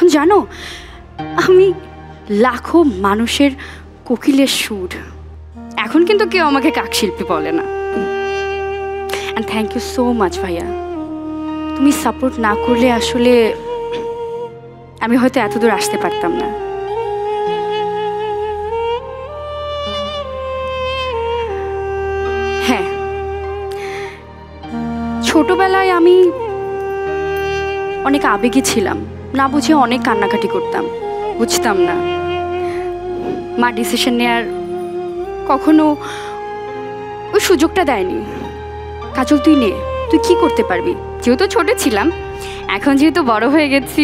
এখন জানো আমি লাখো মানুষের কোকিলের সুর। এখন কিন্তু কেউ আমাকে কাকশিল্পী বলে না। And thank you so much ভাইয়া। তুমি সাপোর্ট না করলে আসলে আমি হয়তো এত দূর আসতে পারতাম না। হ্যাঁ, ছোটবেলায় আমি অনেক আবেগী ছিলাম, না বুঝে অনেক কান্নাকাটি করতাম, বুঝতাম না। মা ডিসিশন নেয়ার কখনো ওই সুযোগটা দেয়নি। কাজল তুই নে, তুই কি করতে পারবি। যেহেতু ছোট ছিলাম, এখন যেহেতু বড় হয়ে গেছি,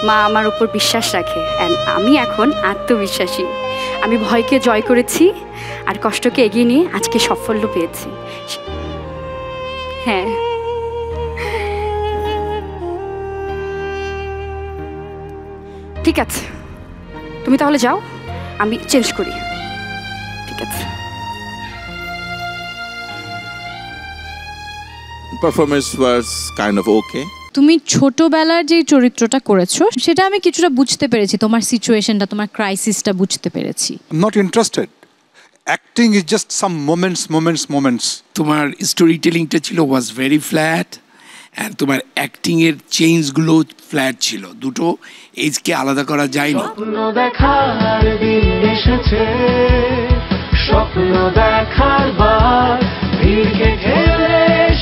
মা আমার উপর বিশ্বাস রাখে। অ্যান্ড আমি এখন আত্মবিশ্বাসী। আমি ভয়কে জয় করেছি আর কষ্টকে এগিয়ে নিয়ে আজকে সাফল্য পেয়েছি। হ্যাঁ, ঠিক আছে, তুমি তাহলে যাও, আমি চেঞ্জ করি। ঠিক আছে। Performance was kind of okay. তুমি ছোটবেলার যে চরিত্রটা করেছো সেটা আমি কিছুটা বুঝতে পেরেছি, তোমার সিচুয়েশনটা, তোমার ক্রাইসিসটা বুঝতে পেরেছি। I'm not interested. Acting is just some moments. তোমার স্টোরি টেলিংটা ছিল ওয়াজ ভেরি ফ্ল্যাট, আর তোমার অ্যাক্টিং এর চেঞ্জগুলো ফ্ল্যাট ছিল। দুটো এজকে আলাদা করা যায় না। স্বপ্ন দেখার দিন এসেছে, স্বপ্ন দেখার বার, ভিড়কে ঠেলে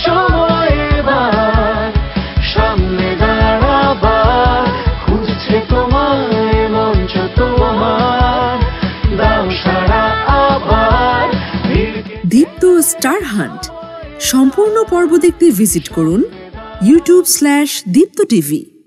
সময় এবার সামনে দাঁড়াবার, খুঁজছে তোমায় মঞ্চ তোমার, দাও সারা আবার। দীপ্ত স্টার হান্ট সম্পূর্ণ পর্ব দেখতে ভিজিট করুন youtube/দীপ্ত টিভি।